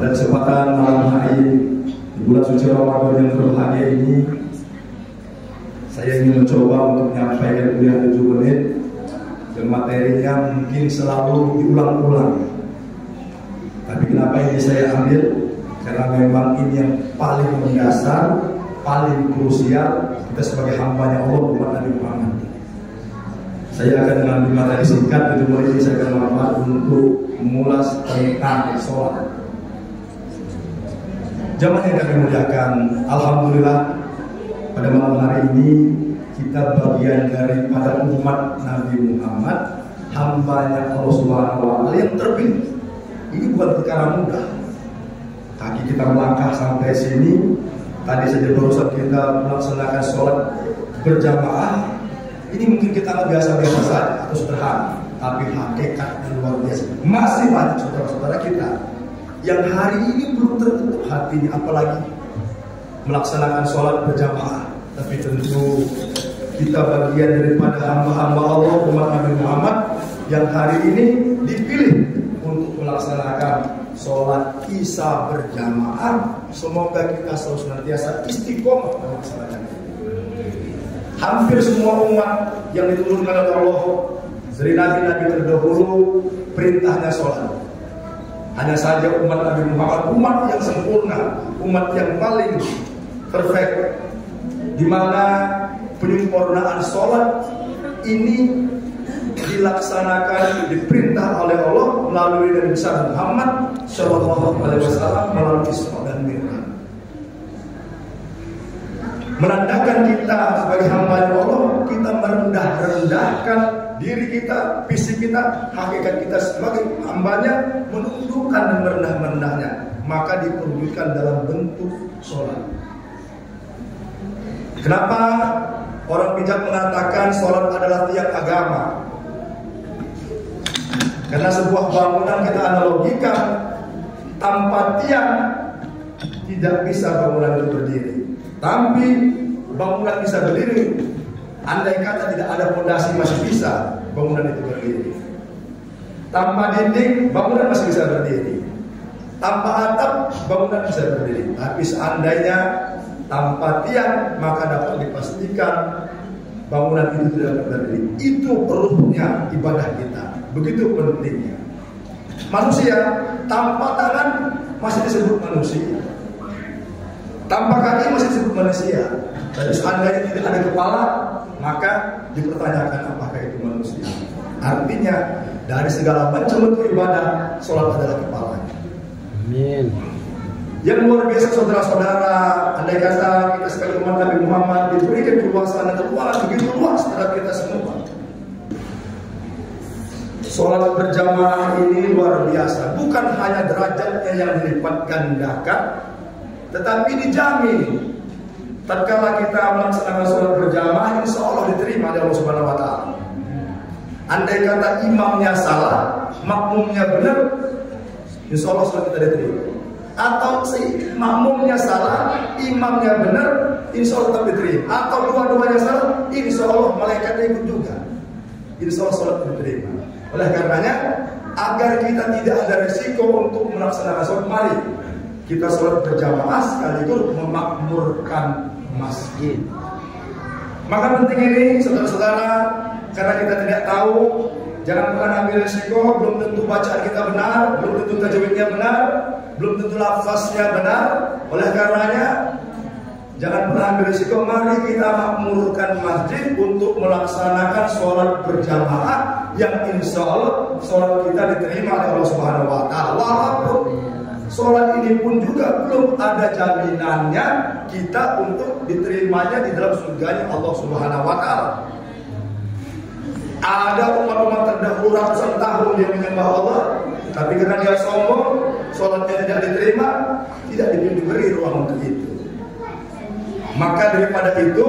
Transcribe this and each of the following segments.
Pada kesempatan malam hari di bulan suci Ramadan yang berbahagia ini, saya ingin mencoba untuk menyampaikan kuliah 7 menit dan materinya mungkin selalu diulang-ulang. Tapi kenapa ini saya ambil? Karena memang ini yang paling mendasar, paling krusial kita sebagai hambanya Allah umat Nabi Muhammad. Saya akan mengambil materi singkat 7 menit ini saya akan manfaat untuk mengulas tentang sholat. Jamaah yang kami muliakan, alhamdulillah pada malam hari ini kita bagian daripada umat Nabi Muhammad, hambanya Allah Subhanahu wa Ta'ala yang terpilih. Ini bukan perkara mudah. Kaki kita melangkah sampai sini. Tadi saja barusan kita melaksanakan sholat berjamaah. Ini mungkin kita nggak biasa-biasa saja atau sederhana, tapi hakikatnya luar biasa. Masih banyak saudara-saudara kita yang hari ini belum tertutup hatinya, apalagi melaksanakan sholat berjamaah. Tapi tentu kita bagian daripada hamba-hamba Allah umat Nabi Muhammad yang hari ini dipilih untuk melaksanakan sholat isya berjamaah. Semoga kita selalu senantiasa istiqomah melaksanakannya. Hampir semua umat yang diturunkan oleh Allah dari nabi-nabi terdahulu perintahnya sholat. Hanya saja umat Nabi Muhammad, umat yang sempurna, umat yang paling perfect, di mana penyempurnaan sholat ini dilaksanakan, diperintah oleh Allah melalui Nabi besar Muhammad Shallallahu Alaihi Wasallam melalui Isra dan Mi'raj. Menandakan kita sebagai hamba Allah, kita merendah-rendahkan diri kita, fisik kita, hakikat kita sebagai hambanya, menundukkan dan merendah-rendahnya, maka diperwujudkan dalam bentuk sholat. Kenapa orang bijak mengatakan sholat adalah tiang agama? Karena sebuah bangunan kita analogikan, tanpa tiang tidak bisa bangunan itu berdiri. Tapi bangunan bisa berdiri. Andai kata tidak ada fondasi masih bisa bangunan itu berdiri. Tanpa dinding bangunan masih bisa berdiri. Tanpa atap bangunan bisa berdiri. Tapi seandainya tanpa tiang, maka dapat dipastikan bangunan itu tidak berdiri. Itu perlunya ibadah kita. Begitu pentingnya. Manusia tanpa tangan masih disebut manusia. Tanpa kaki masih disebut manusia. Jadi seandainya tidak ada kepala, maka dipertanyakan apakah itu manusia. Artinya dari segala macam bentuk ibadah, sholat adalah kepalanya. Amin. Yang luar biasa saudara-saudara, andai kata kita sebagai umat Nabi Muhammad diberikan kekuasaan dan kekuatan begitu luas terhadap kita semua. Sholat berjamaah ini luar biasa. Bukan hanya derajatnya yang dilipat gandakan, tetapi dijamin tatkala kita melaksanakan sholat berjamaah, insya Allah diterima oleh Allah Subhanahu wa Ta'ala. Andai kata imamnya salah, makmumnya benar, insya Allah sholat kita diterima. Atau si makmumnya salah, imamnya benar, insya Allah tetap diterima. Atau dua-duanya salah, insya Allah malaikatnya ikut juga, insya Allah sholat diterima. Oleh karenanya, agar kita tidak ada risiko untuk melaksanakan sholat, mari kita sholat berjamaah sekaligus memakmurkan masjid. Maka penting ini saudara-saudara, karena kita tidak tahu, jangan pernah ambil risiko. Belum tentu bacaan kita benar, belum tentu tajwidnya benar, belum tentu lafaznya benar. Oleh karenanya, jangan pernah ambil risiko. Mari kita makmurkan masjid untuk melaksanakan sholat berjamaah yang insya Allah sholat kita diterima oleh Allah Subhanahu wa Ta'ala. Walaupun sholat ini pun juga belum ada jaminannya kita untuk diterimanya di dalam surganya Allah Subhanahu wa Ta'ala. Ada umat-umat terdahulu ratusan tahun yang menyembah Allah, tapi karena dia sombong, sholatnya tidak diterima, tidak diberi ruang untuk itu. Maka daripada itu,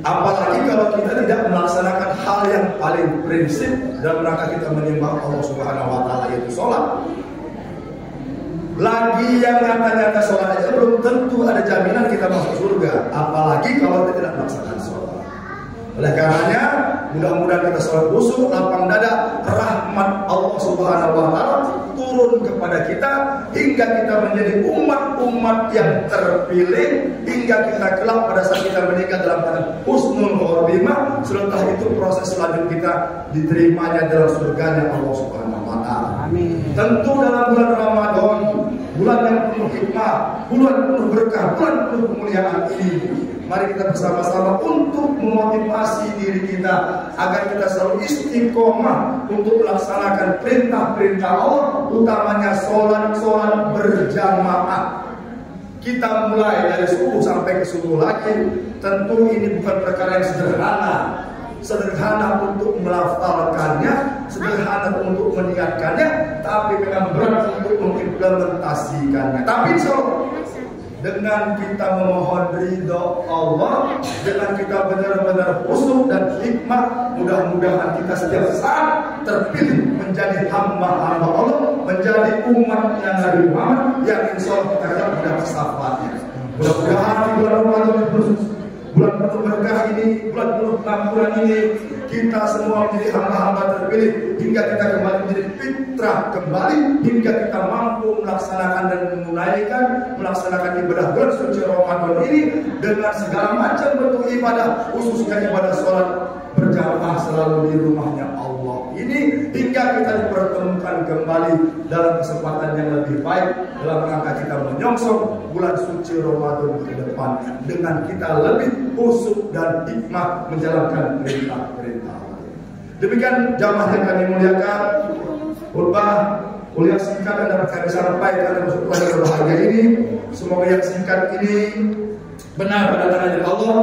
apalagi kalau kita tidak melaksanakan hal yang paling prinsip dalam rangka kita menyembah Allah Subhanahu wa Ta'ala, yaitu sholat. Lagi yang nyata-nyata sholat aja belum tentu ada jaminan kita masuk surga, apalagi kalau kita tidak melaksanakan sholat. Oleh karenanya, mudah-mudahan kita sholat khusyuk, lapang dada, rahmat Allah Subhanahu wa Ta'ala turun turun kepada kita hingga kita menjadi umat-umat yang terpilih, hingga kita kelak pada saat kita meninggal dalam keadaan husnul khotimah. Setelah itu proses selanjutnya kita diterimanya dalam surganya Allah Subhanahu wa taala. Amin. Tentu dalam bulan Ramadan, bulan yang penuh hikmah, bulan penuh berkah, bulan penuh kemuliaan ini, mari kita bersama-sama untuk memotivasi diri kita agar kita selalu istiqomah untuk melaksanakan perintah-perintah Allah, utamanya sholat berjamaah. Kita mulai dari subuh sampai ke subuh lagi. Tentu ini bukan perkara yang sederhana untuk melafalkannya, sederhana untuk meniatkannya, tapi memang berat untuk mengimplementasikannya. Tapi insya Allah, dengan kita memohon ridho Allah, dengan kita benar-benar khusyuk dan hikmah, mudah-mudahan kita setiap saat terpilih menjadi hamba-hamba Allah, menjadi umat yang Nabi Muhammad, yang insya Allah kita akan mendapat syafaatnya. Mudah-mudahan di bulan Ramadan bulan penuh berkah ini, bulan penuh pengampunan ini, kita semua menjadi hamba-hamba terpilih hingga kita kembali menjadi fitrah kembali, hingga kita mampu melaksanakan dan melaksanakan ibadah bulan suci Ramadan ini dengan segala macam bentuk ibadah, khususnya ibadah sholat berjamaah selalu di rumahnya Allah ini, hingga kita dipertemukan kembali dalam kesempatan yang lebih baik dalam rangka kita menyongsong bulan suci Ramadan ke depan dengan kita lebih khusyuk dan hikmah menjalankan perintah-perintah. Demikian jamaah yang kami muliakan, khutbah kuliah singkat yang dapat kami sampaikan dalam kesempatan yang berbahagia ini. Semoga yang singkat ini benar pada tangan Allah,